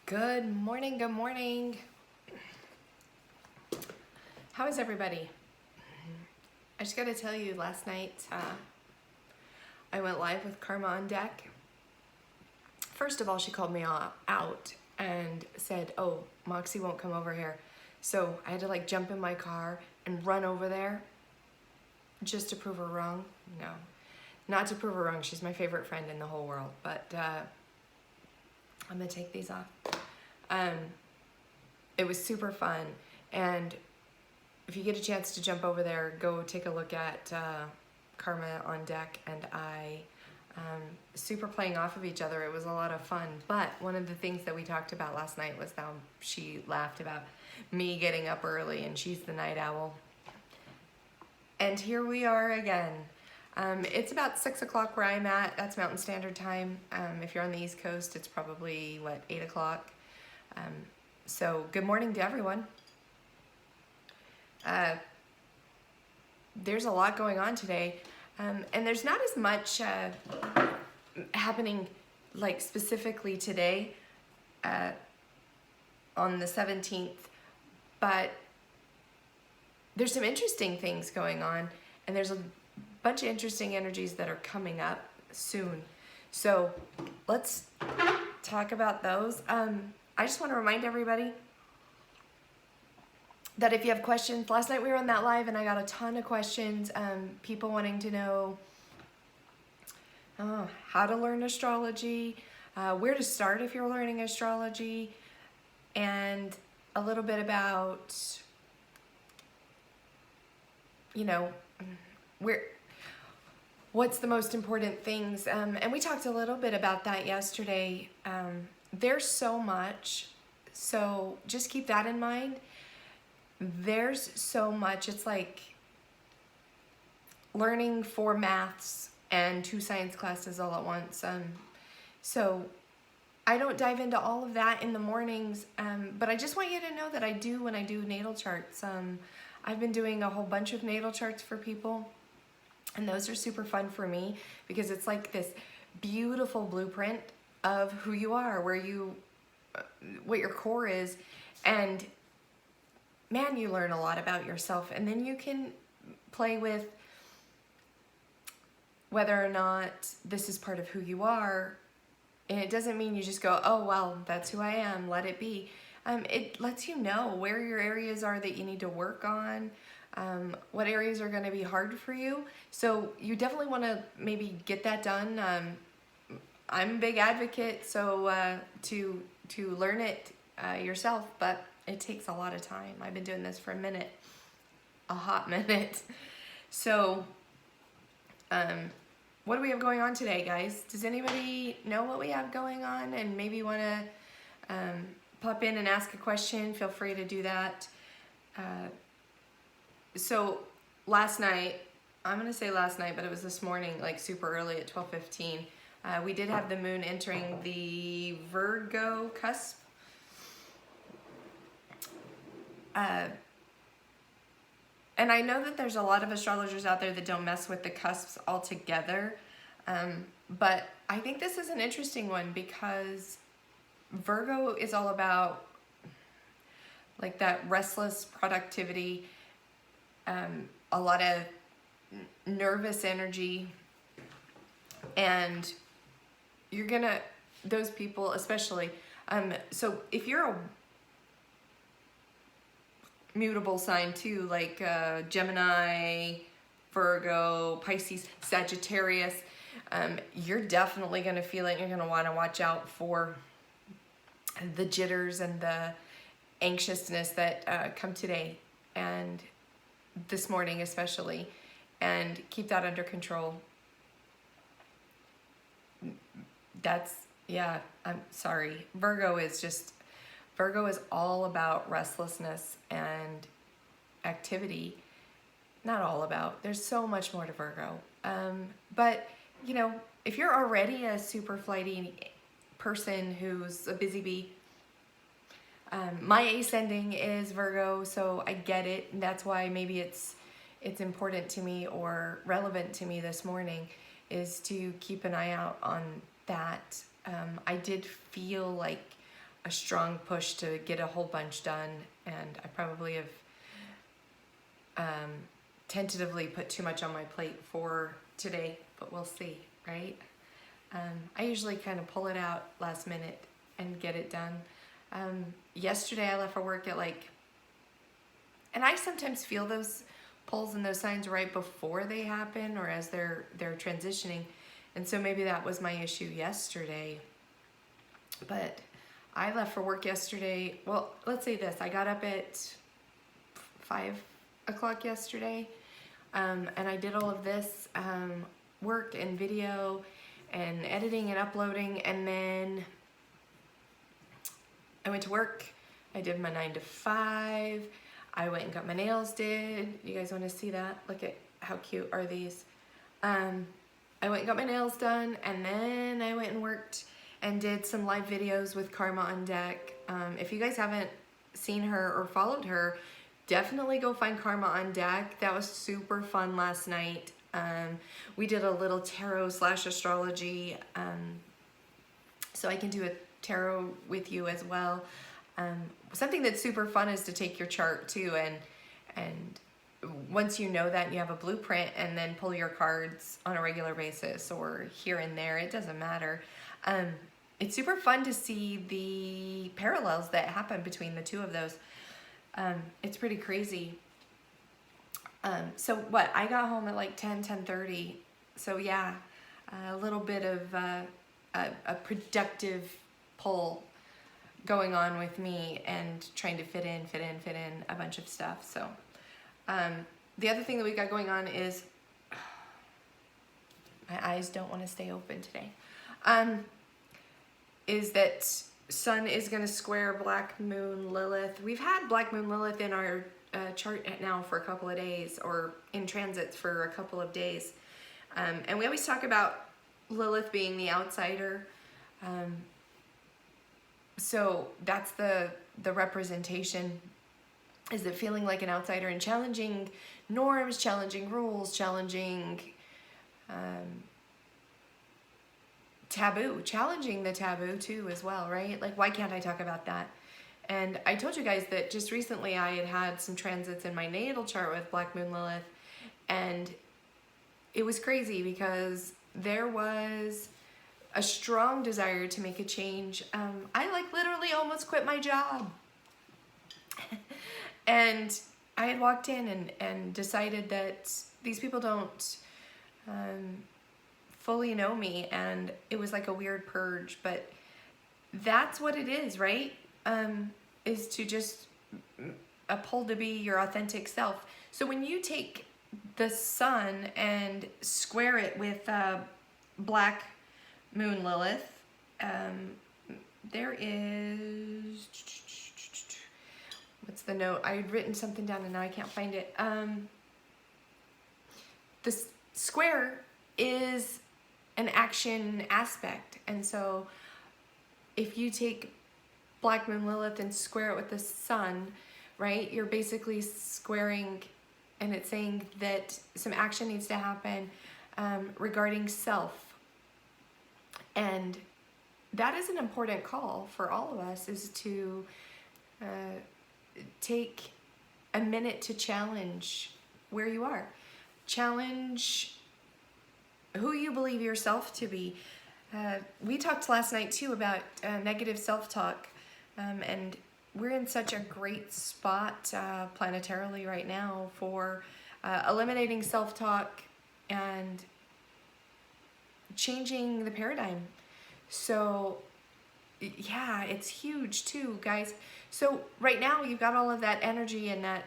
Good morning, good morning. How is everybody? I just gotta tell you, last night I went live with Karma on Deck. First of all, she called me out and said, oh, Moxie won't come over here. So I had to like jump in my car and run over there just to prove her wrong. No, not to prove her wrong. She's my favorite friend in the whole world, but I'm gonna take these off. It was super fun, and if you get a chance to jump over there, go take a look at Karma on Deck and I super playing off of each other. It was a lot of fun, but one of the things that we talked about last night was how she laughed about me getting up early and she's the night owl. And here we are again. It's about 6 o'clock where I'm at. That's Mountain Standard Time. If you're on the East Coast, it's probably, 8 o'clock? So good morning to everyone. There's a lot going on today, and there's not as much happening like specifically today on the 17th, but there's some interesting things going on, and there's a bunch of interesting energies that are coming up soon. So let's talk about those. I just want to remind everybody that if you have questions, last night we were on that live and I got a ton of questions, people wanting to know how to learn astrology, where to start if you're learning astrology, and a little bit about, what's the most important things. And we talked a little bit about that yesterday. There's so much, so just keep that in mind. There's so much. It's like learning 4 maths and 2 science classes all at once. So I don't dive into all of that in the mornings, but I just want you to know that I do when I do natal charts. I've been doing a whole bunch of natal charts for people, and those are super fun for me because it's like this beautiful blueprint of who you are, what your core is, and man, you learn a lot about yourself, and then you can play with whether or not this is part of who you are. And it doesn't mean you just go, oh, well, that's who I am, let it be. It lets you know where your areas are that you need to work on, what areas are going to be hard for you. So you definitely want to maybe get that done. I'm a big advocate, so to learn it yourself, but it takes a lot of time. I've been doing this for a hot minute. So, what do we have going on today, guys? Does anybody know what we have going on and maybe want to pop in and ask a question? Feel free to do that. So last night, I'm going to say last night, but it was this morning, like super early at 12:15. We did have the moon entering the Virgo cusp. And I know that there's a lot of astrologers out there that don't mess with the cusps altogether, but I think this is an interesting one because Virgo is all about like that restless productivity, a lot of nervous energy, and you're gonna, those people especially, so if you're a mutable sign too, like Gemini, Virgo, Pisces, Sagittarius, you're definitely going to feel it. You're going to want to watch out for the jitters and the anxiousness that come today and this morning especially, and keep that under control. I'm sorry. Virgo is all about restlessness and activity. Not all about. There's so much more to Virgo. But, if you're already a super flighty person who's a busy bee, my ascending is Virgo, so I get it. And that's why maybe it's important to me or relevant to me this morning is to keep an eye out on that. I did feel like a strong push to get a whole bunch done, and I probably have tentatively put too much on my plate for today, but we'll see, right? I usually kind of pull it out last minute and get it done. Yesterday I left for work at and I sometimes feel those pulls and those signs right before they happen or as they're transitioning, and so maybe that was my issue yesterday. But I left for work yesterday, well, let's say this, I got up at 5 o'clock yesterday, and I did all of this work and video and editing and uploading, and then I went to work. I did my 9 to 5. I went and got my nails did. You guys want to see that? Look at how cute are these. I went and got my nails done, and then I went and worked and did some live videos with Karma on Deck. If you guys haven't seen her or followed her, definitely go find Karma on Deck. That was super fun last night. We did a little tarot / astrology, so I can do a tarot with you as well. Something that's super fun is to take your chart too, and once you know that and you have a blueprint, and then pull your cards on a regular basis or here and there, it doesn't matter. It's super fun to see the parallels that happen between the two of those. It's pretty crazy. So what, I got home at 10:30. So yeah, a little bit of a productive pull going on with me and trying to fit in a bunch of stuff. So the other thing that we got going on is my eyes don't want to stay open today. Is that Sun is going to square Black Moon Lilith. We've had Black Moon Lilith in our chart now for a couple of days, or in transits for a couple of days. And we always talk about Lilith being the outsider. So that's the representation, is it feeling like an outsider and challenging norms, challenging rules, challenging taboo, challenging the taboo too as well, right? Like, why can't I talk about that? And I told you guys that just recently I had some transits in my natal chart with Black Moon Lilith, and it was crazy because there was a strong desire to make a change. I literally almost quit my job. And I had walked in and decided that these people don't fully know me, and it was like a weird purge, but that's what it is, right? Is to just a pull to be your authentic self. So when you take the Sun and square it with Black Moon Lilith, there is, what's the note? I had written something down and now I can't find it. The square is an action aspect, and so if you take Black Moon Lilith and square it with the Sun, right, you're basically squaring, and it's saying that some action needs to happen regarding self. And that is an important call for all of us, is to take a minute to challenge where you are. Challenge who you believe yourself to be. We talked last night too about negative self-talk, and we're in such a great spot planetarily right now for eliminating self-talk and changing the paradigm. So yeah, it's huge too, guys. So right now you've got all of that energy and that,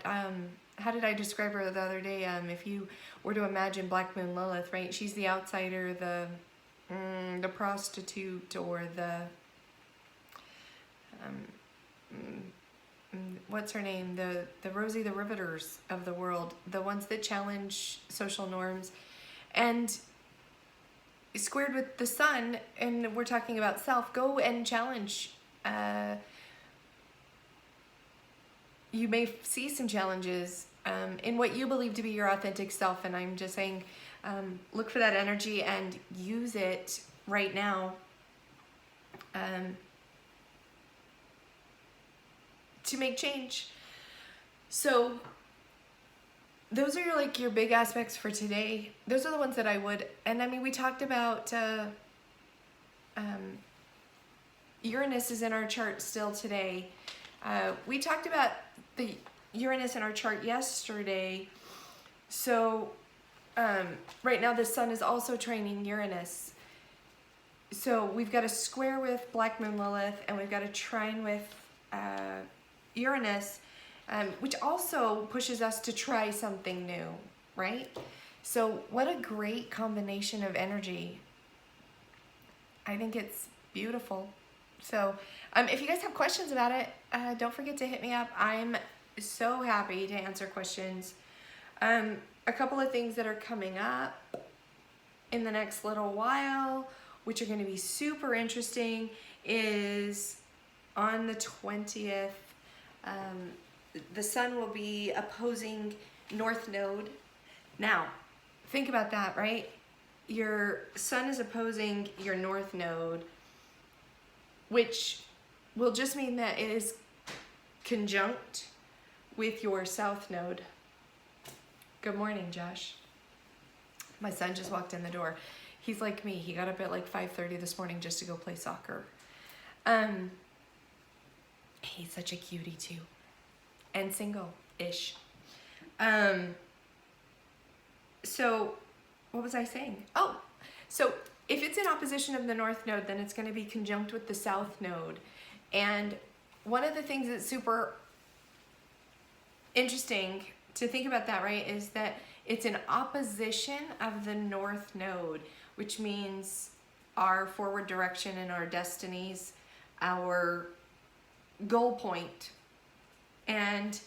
how did I describe her the other day? If you were to imagine Black Moon Lilith, right? She's the outsider, the prostitute, or the, what's her name? The Rosie the Riveters of the world, the ones that challenge social norms. And squared with the Sun, and we're talking about self, go and challenge. You may see some challenges in what you believe to be your authentic self, and I'm just saying, look for that energy and use it right now. to make change. So those are like your big aspects for today. Those are the ones that I would, and I mean, we talked about Uranus is in our chart still today. We talked about the Uranus in our chart yesterday. So right now the sun is also trining Uranus. So we've got a square with Black Moon Lilith, and we've got a trine with Uranus, which also pushes us to try something new, right? So what a great combination of energy. I think it's beautiful. So if you guys have questions about it, don't forget to hit me up. I'm so happy to answer questions. A couple of things that are coming up in the next little while, which are going to be super interesting, is on the 20th, the sun will be opposing North Node. Now, think about that, right? Your sun is opposing your North Node, which will just mean that it is conjunct with your South Node. Good morning, Josh. My son just walked in the door. He's like me. He got up at like 5:30 this morning just to go play soccer. He's such a cutie too. And single-ish. So, what was I saying? Oh, so if it's in opposition of the North Node, then it's going to be conjunct with the South Node. And one of the things that's super interesting to think about that, right, is that it's an opposition of the North Node, which means our forward direction and our destinies, our goal point. And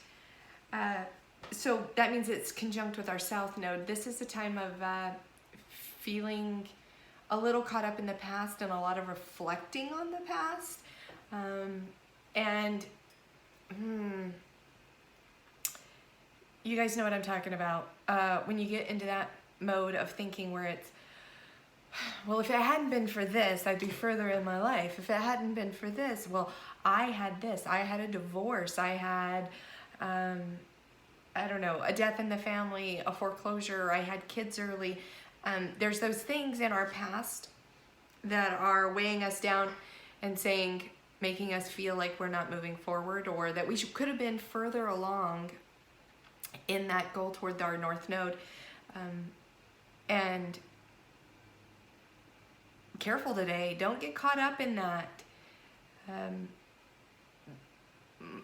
so that means it's conjunct with our South Node. This is a time of feeling a little caught up in the past and a lot of reflecting on the past. You guys know what I'm talking about. When you get into that mode of thinking where it's, well, if it hadn't been for this, I'd be further in my life. If it hadn't been for this, well, I had this. I had a divorce. I had, I don't know, a death in the family, a foreclosure. I had kids early. There's those things in our past that are weighing us down and making us feel like we're not moving forward, or that we could have been further along in that goal toward our North Node. And careful today, don't get caught up in that.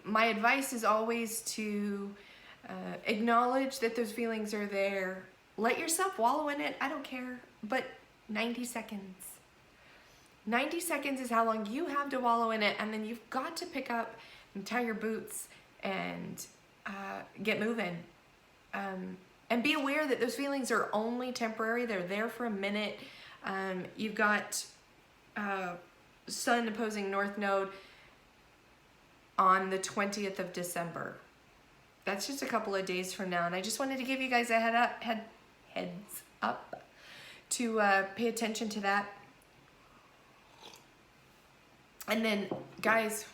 My advice is always to acknowledge that those feelings are there. Let yourself wallow in it, I don't care, but 90 seconds. 90 seconds is how long you have to wallow in it, and then you've got to pick up and tie your boots and get moving. And be aware that those feelings are only temporary. They're there for a minute. You've got Sun opposing North Node on the 20th of December. That's just a couple of days from now. And I just wanted to give you guys a heads up to pay attention to that. And then, guys,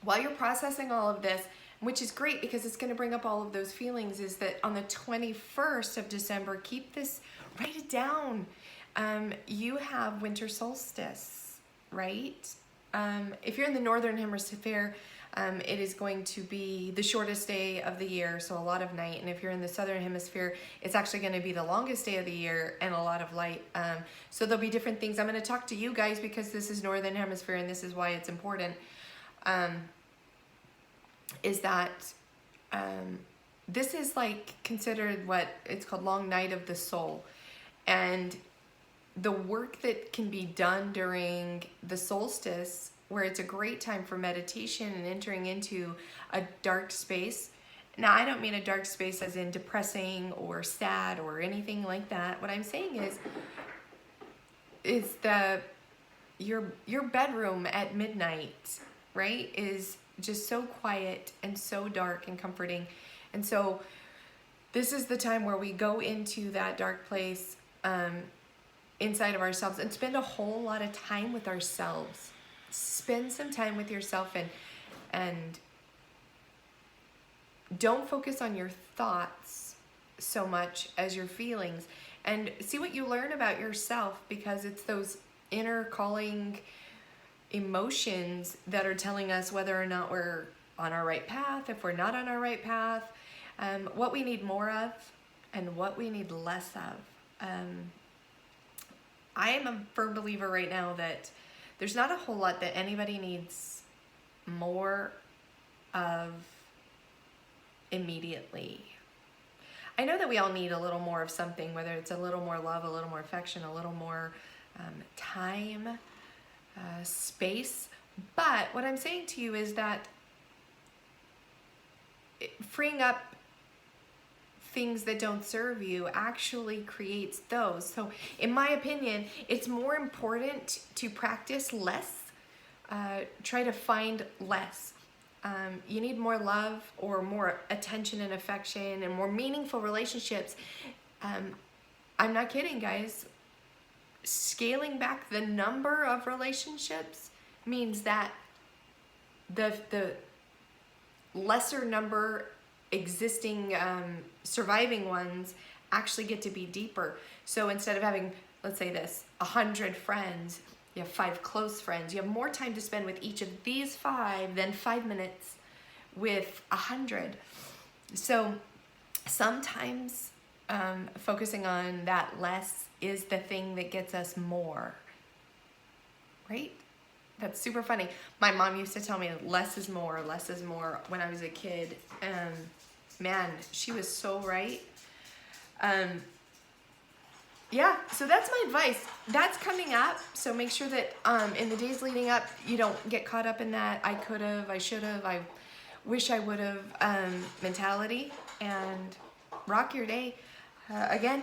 while you're processing all of this, which is great because it's going to bring up all of those feelings, is that on the 21st of December, keep this, write it down. You have winter solstice, right? If you're in the northern hemisphere, it is going to be the shortest day of the year, so a lot of night. And if you're in the southern hemisphere, it's actually going to be the longest day of the year and a lot of light. So there'll be different things. I'm going to talk to you guys because this is northern hemisphere and this is why it's important. Is that this is like considered what it's called long night of the soul. And the work that can be done during the solstice, where it's a great time for meditation and entering into a dark space. Now, I don't mean a dark space as in depressing or sad or anything like that. What I'm saying is your bedroom at midnight, right, is just so quiet and so dark and comforting. And so this is the time where we go into that dark place inside of ourselves and spend a whole lot of time with ourselves. Spend some time with yourself And don't focus on your thoughts so much as your feelings, and see what you learn about yourself, because it's those inner calling emotions that are telling us whether or not we're on our right path, if we're not on our right path, what we need more of and what we need less of. I am a firm believer right now that there's not a whole lot that anybody needs more of immediately. I know that we all need a little more of something, whether it's a little more love, a little more affection, a little more time, space. But what I'm saying to you is that freeing up things that don't serve you actually creates those. So in my opinion, it's more important to practice less, try to find less. You need more love or more attention and affection and more meaningful relationships. I'm not kidding, guys. Scaling back the number of relationships means that the lesser number existing surviving ones actually get to be deeper. So instead of having, let's say this, 100 friends, you have 5 close friends. You have more time to spend with each of these 5 than 5 minutes with 100. So sometimes focusing on that less is the thing that gets us more, right? That's super funny. My mom used to tell me less is more when I was a kid. Man, she was so right. Yeah, so that's my advice. That's coming up, so make sure that in the days leading up, you don't get caught up in that I could have, I should have, I wish I would have mentality, and rock your day. Again,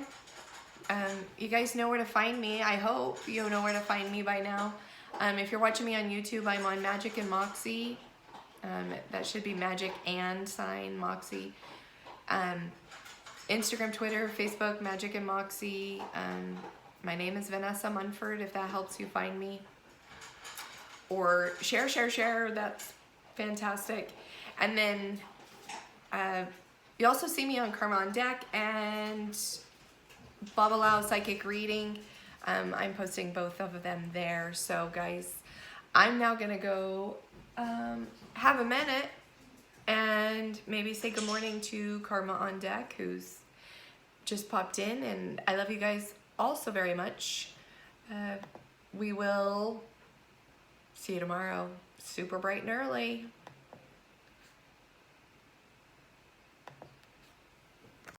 you guys know where to find me. I hope you know where to find me by now. If you're watching me on YouTube, I'm on Magic and Moxie. That should be Magic and sign Moxie. Instagram, Twitter, Facebook, Magic and Moxie. My name is Vanessa Munford, if that helps you find me. Or share, that's fantastic. And then you also see me on Karma on Deck and Babalao Psychic Reading. I'm posting both of them there. So guys, I'm now gonna go have a minute and maybe say good morning to Karma on Deck, who's just popped in, and I love you guys all so very much. We will see you tomorrow, super bright and early.